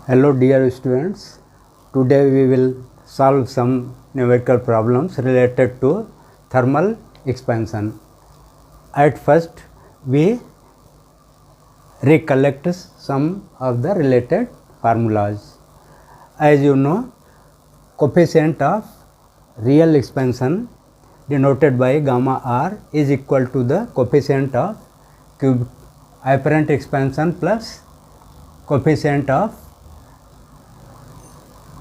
Hello dear students, today we will solve some numerical problems related to thermal expansion. At first we recollect some of the related formulas. As you know, coefficient of real expansion denoted by gamma r is equal to the coefficient of apparent expansion plus coefficient of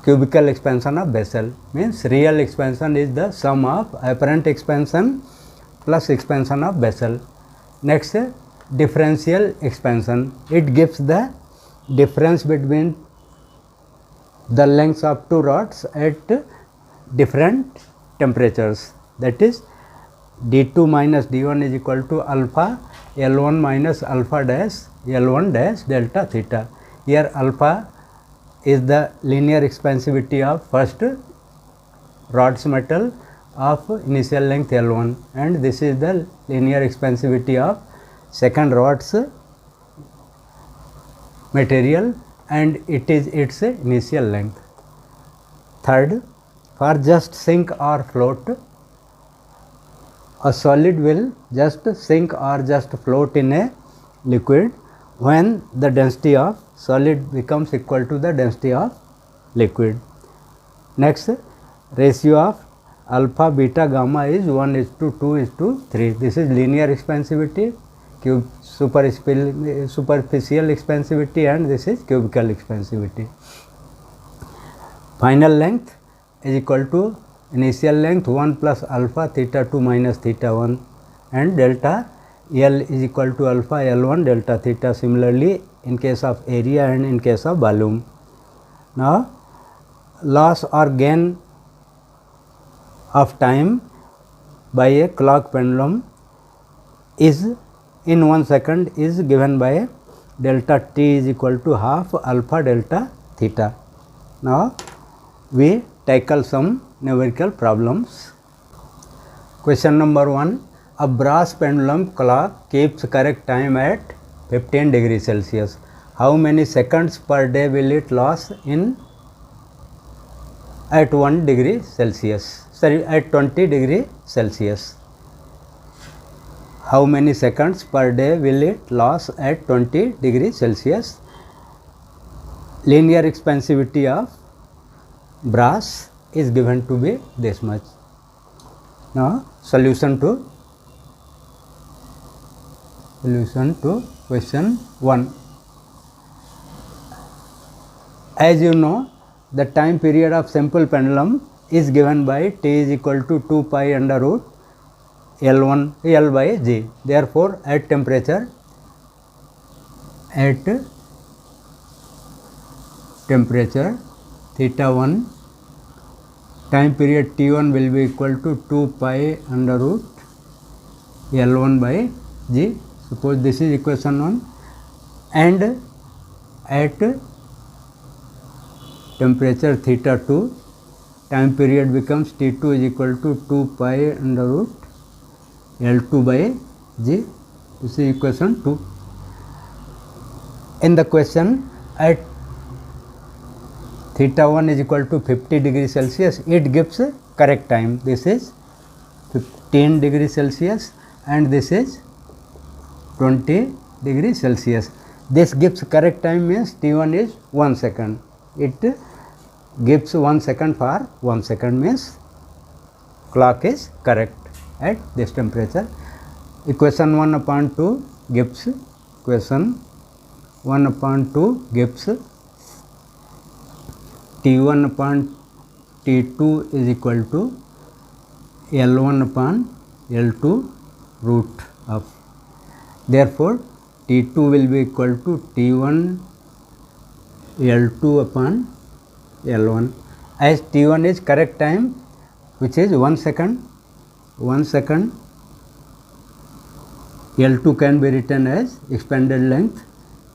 cubical expansion of vessel. Means real expansion is the sum of apparent expansion plus expansion of vessel. Next, differential expansion. It gives the difference between the lengths of two rods at different temperatures. That is, d2 minus d1 is equal to alpha L1 minus alpha dash L1 dash delta theta. Here alpha is the linear expansivity of first rod's metal of initial length L1, and this is the linear expansivity of second rod's material, and it is its initial length. Third, for just sink or float, a solid will just sink or just float in a liquid when the density of solid becomes equal to the density of liquid. Next, ratio of alpha, beta, gamma is 1:2:3. This is linear expansivity, superficial expansivity, and this is cubical expansivity. Final length is equal to initial length 1 plus alpha theta 2 minus theta 1, and delta L is equal to alpha L1 delta theta, similarly in case of area and in case of volume. Now, loss or gain of time by a clock pendulum is in 1 second is given by delta t is equal to half alpha delta theta. Now, we tackle some numerical problems. Question number 1. A brass pendulum clock keeps correct time at 15 degrees Celsius. How many seconds per day will it lose at 1 degree Celsius? Sorry, at 20 degree Celsius. How many seconds per day will it lose at 20 degree Celsius? Linear expansivity of brass is given to be this much. Now, solution to question 1. As you know, the time period of simple pendulum is given by t is equal to 2 pi under root L1 L by G. Therefore, at temperature theta 1, time period T1 will be equal to 2 pi under root L1 by G. Suppose this is equation 1, and at temperature theta 2, time period becomes T2 is equal to 2 pi under root L2 by G. This is equation 2. In the question, at theta 1 is equal to 50 degrees Celsius, it gives correct time. This is 15 degrees Celsius and this is 20 degrees Celsius. This gives correct time means T1 is 1 second. It gives 1 second for 1 second means clock is correct at this temperature. Equation 1/2 gives T1 upon T2 is equal to L1 upon L2 root of. Therefore, T2 will be equal to T1 L2 upon L1. As T1 is correct time, which is 1 second, L2 can be written as expanded length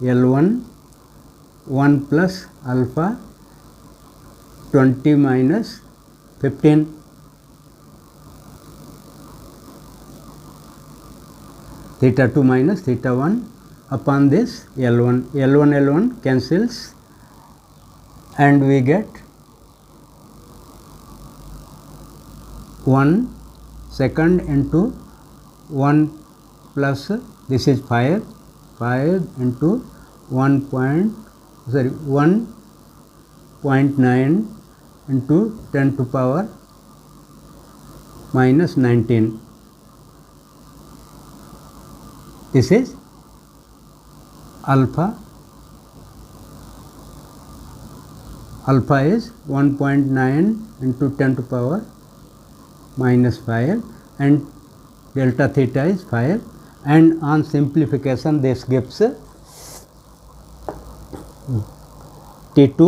L1 1 plus alpha 20 minus 15 theta 2 minus theta 1 upon this L1 cancels, and we get 1 second into 1 plus this is 5 into 1.9 into 10 to power minus 19. This is alpha. Alpha is 1.9 into 10 to power minus 5 and delta theta is 5, and on simplification this gives T2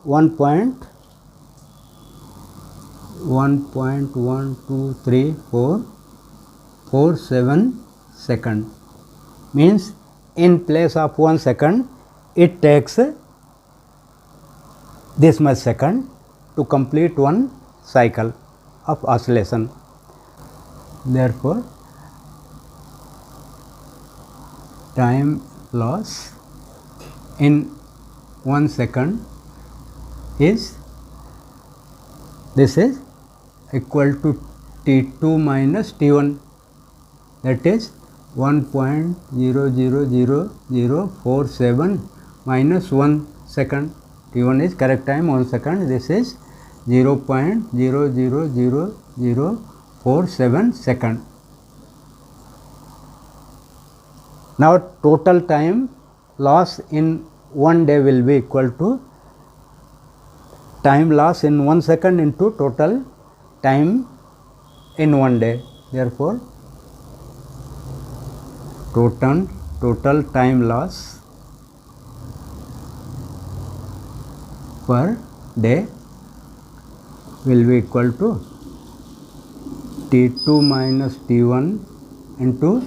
1.12347 second, means in place of 1 second it takes this much second to complete one cycle of oscillation. Therefore, time loss in 1 second is, this is equal to T2 minus T1, that is 1.00047 minus 1 second. T1 is correct time 1 second, this is 0.00047 second. Now total time loss in 1 day will be equal to time loss in 1 second into total time in 1 day. Therefore, total time loss per day will be equal to T2 minus T1 into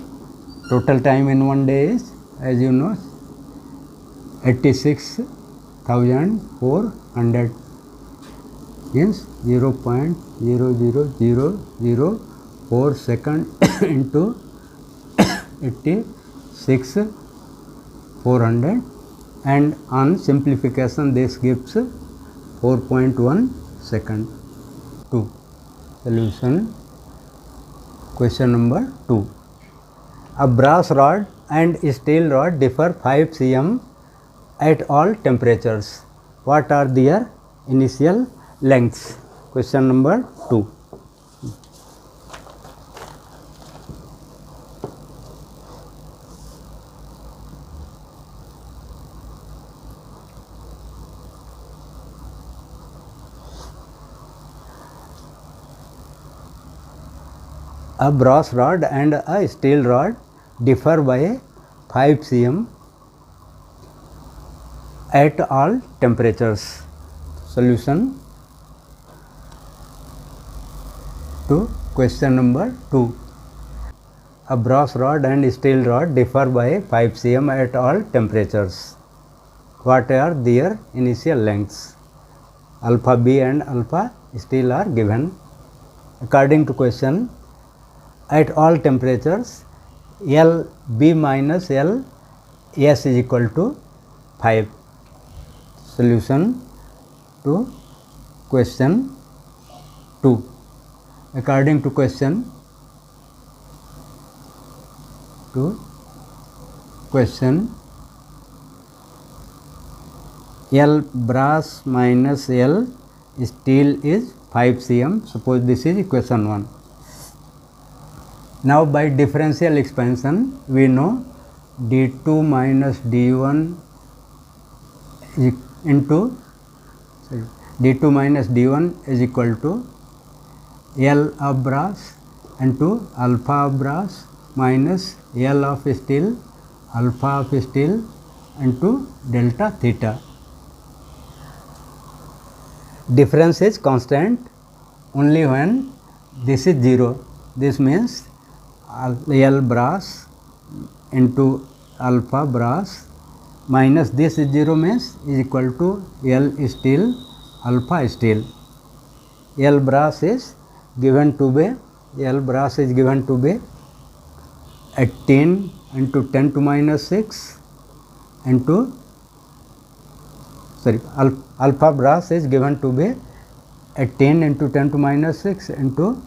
total time in 1 day is, as you know, 86,400, means 0.00004 second into 86,400, and on simplification this gives 4.1 second. 2. Solution. Question number 2. A brass rod and steel rod differ 5 cm at all temperatures. What are their initial lengths? Question number 2. A brass rod and a steel rod differ by 5 cm at all temperatures. Solution to question number 2. A brass rod and steel rod differ by 5 cm at all temperatures. What are their initial lengths? Alpha B and alpha steel are given. According to question, at all temperatures L B minus L S is equal to 5. Solution to question 2. According to question L brass minus L steel is 5 cm. Suppose this is equation 1. Now by differential expansion we know d2 minus d1 into d2 minus d1 is equal to L of brass into alpha of brass minus L of steel, alpha of steel into delta theta. Difference is constant only when this is 0. This means L brass into alpha brass minus this is 0 means is equal to L steel alpha steel. L brass is given to be 18 into 10 to minus 6 into alpha brass is given to be 18 into 10 to minus 6 into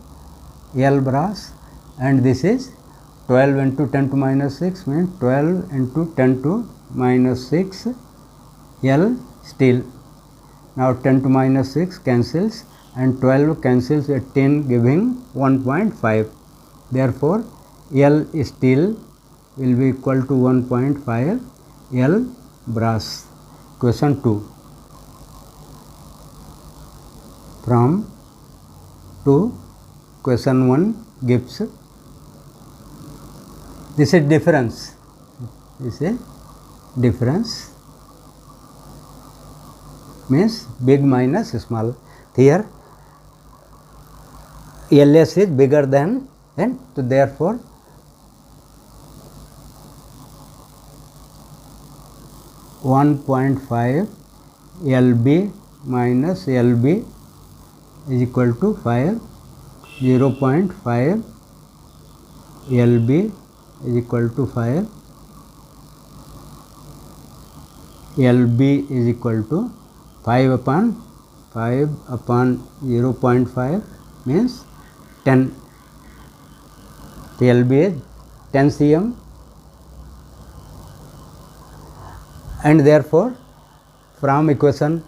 L brass, and this is 12 into 10 to minus 6 means 12 into 10 to minus 6 L steel. Now 10 to minus 6 cancels and 12 cancels 18 giving 1.5. Therefore, L steel will be equal to 1.5 L brass. Question 2. From 2, question 1 gives, this is difference, means big minus small. Here LS is bigger than N, so therefore (1.5) LB minus LB is equal to 5, 0.5 LB is equal to 5, LB is equal to 5 upon 0.5 means 10. The LB is 10 cm, and therefore from equation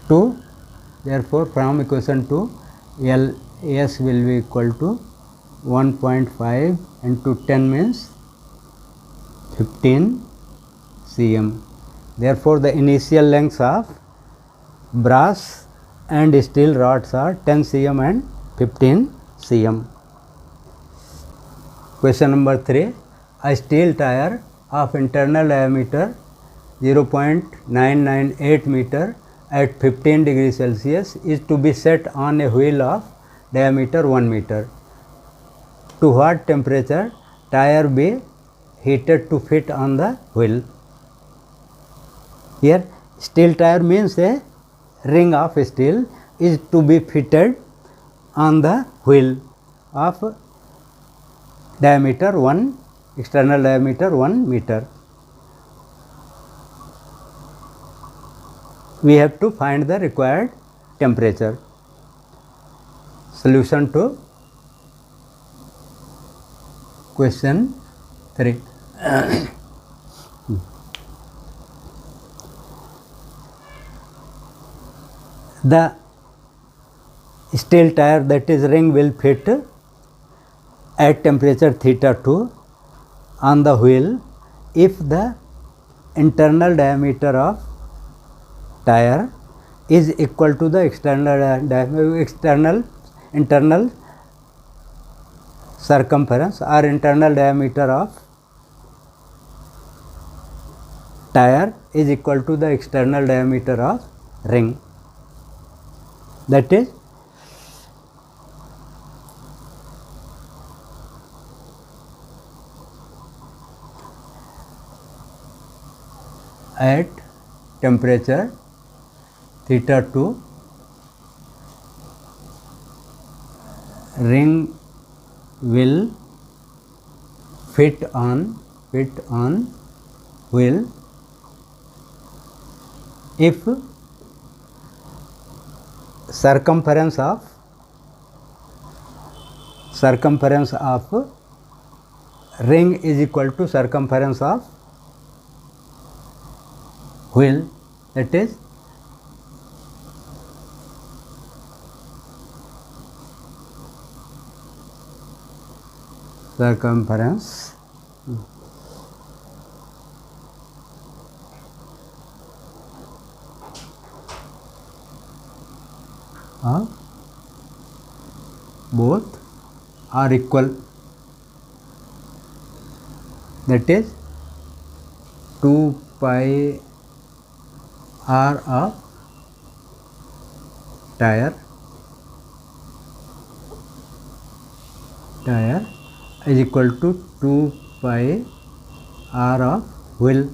2, LS will be equal to 1.5 into 10 means 15 cm. Therefore, the initial lengths of brass and steel rods are 10 cm and 15 cm. Question number 3. A steel tire of internal diameter 0.998 meter at 15 degrees Celsius is to be set on a wheel of diameter 1 meter. To what temperature tire be heated to fit on the wheel? Here steel tire means a ring of steel is to be fitted on the wheel of diameter 1, external diameter 1 meter. We have to find the required temperature. Solution to question 3. The steel tire, that is ring, will fit at temperature theta 2 on the wheel if the internal diameter of tire is equal to the internal circumference or internal diameter of tire is equal to the external diameter of ring. That is at temperature theta 2 ring will fit on wheel if circumference of ring is equal to circumference of wheel, that is circumference of both are equal, that is 2 pi r of tire is equal to 2 pi r of wheel.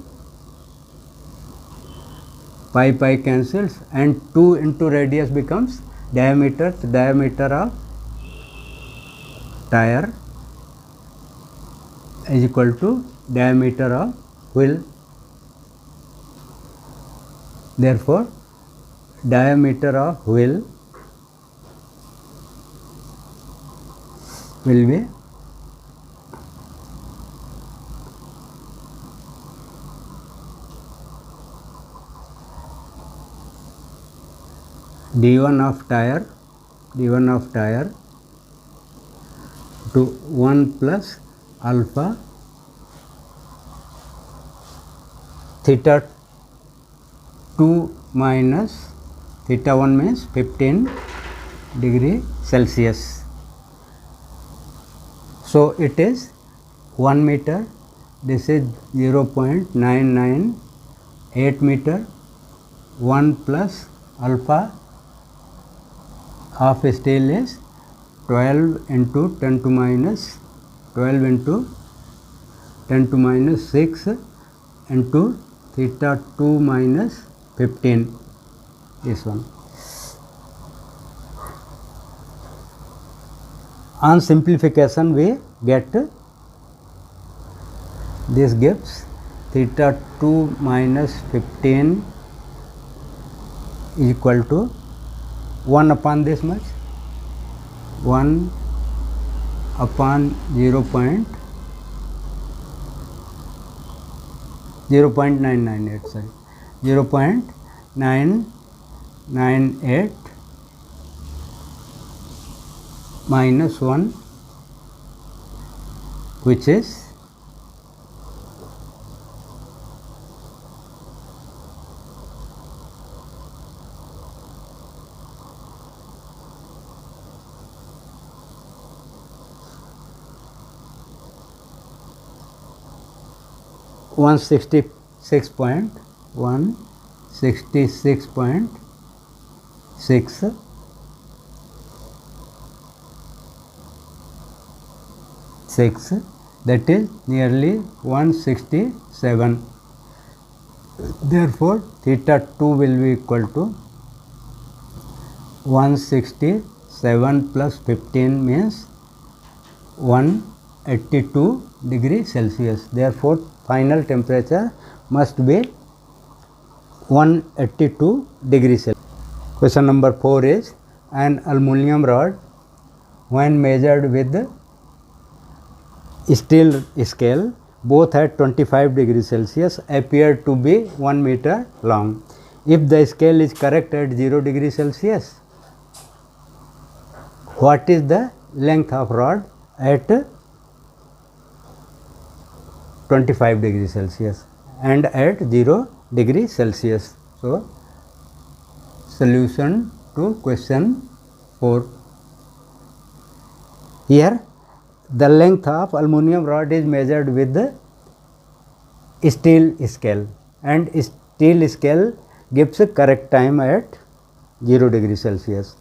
Pi cancels and 2 into radius becomes diameter. The diameter of tire is equal to diameter of wheel. Therefore, diameter of wheel will be d1 of tire to 1 plus alpha theta 2 minus theta 1 means 15 degree Celsius. So, it is 1 meter, this is 0.998 meter, 1 plus alpha of steel is 12 into 10 to minus 12 into 10 to minus 6 into theta 2 minus 15, this one. On simplification we get this gives theta 2 minus 15 is equal to 1 upon this much, 1 upon 0.998, sorry, 0.998 minus 1, which is 166.6, that is nearly 167. Therefore, theta 2 will be equal to 167 plus 15 means 182 degree Celsius. Therefore, final temperature must be 182 degree Celsius. Question number 4 is, an aluminum rod when measured with steel scale both at 25 degree Celsius appeared to be 1 meter long. If the scale is correct at 0 degree Celsius, what is the length of rod at 25 degree Celsius and at 0 degree Celsius? So, solution to question 4. Here the length of aluminum rod is measured with the steel scale, and steel scale gives a correct time at 0 degree Celsius.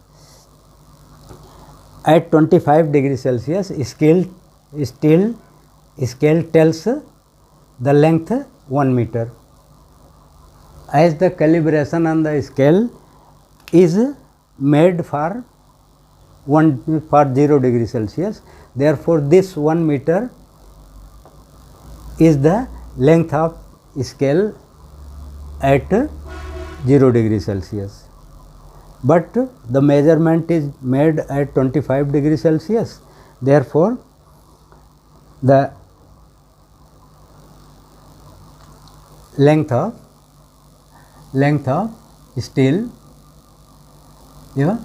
At 25 degree Celsius, steel scale tells the length 1 meter. As the calibration on the scale is made for 0 degree Celsius, therefore, this 1 meter is the length of scale at 0 degree Celsius. But the measurement is made at 25 degree Celsius, therefore, the length of steel, yeah,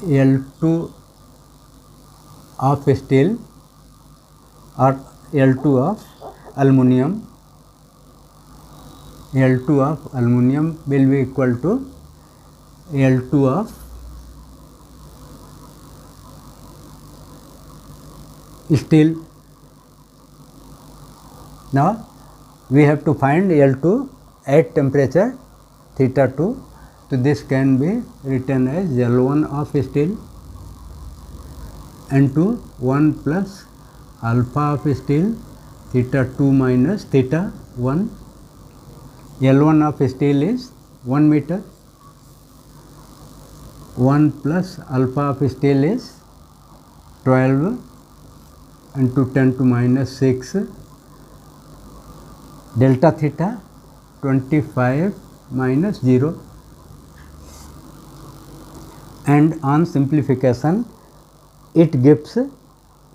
L2 of steel or L2 of aluminum will be equal to L2 of steel. Now, we have to find L2 at temperature theta 2. So, this can be written as L1 of steel into 1 plus alpha of steel theta 2 minus theta 1. L1 of steel is 1 meter, 1 plus alpha of steel is 12 into 10 to minus 6, delta theta 25 minus 0, and on simplification it gives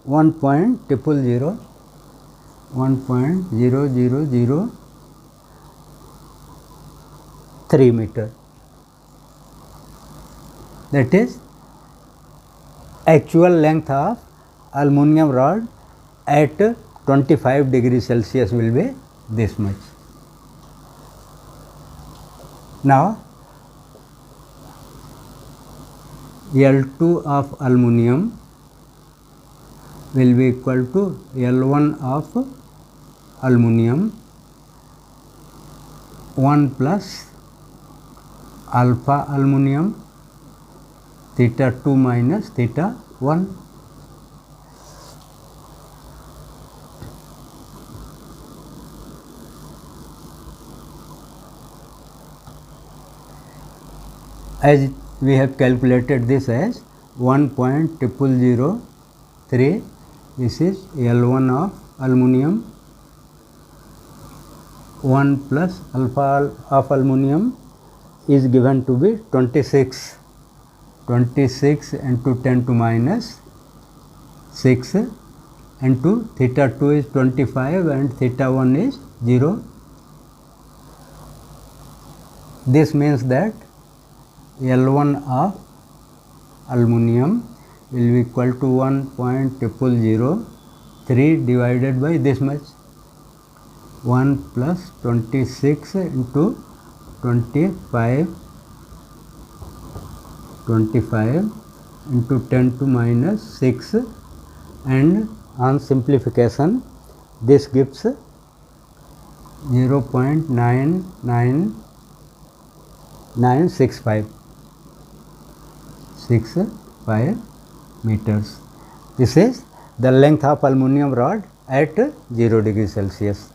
1.0003 meter. That is, actual length of aluminum rod at 25 degrees Celsius will be this much. Now, L2 of aluminum will be equal to L1 of aluminum 1 plus alpha aluminum theta 2 minus theta 1. As we have calculated this as 1.0003, this is L1 of aluminum 1 plus alpha of aluminum is given to be 26 into 10 to minus 6 into theta 2 is 25 and theta 1 is 0. This means that L1 of aluminum will be equal to 1.0003 divided by this much, 1 plus 26 into 25 into 10 to minus 6, and on simplification this gives 0.99965 meters. This is the length of aluminum rod at 0 degree Celsius.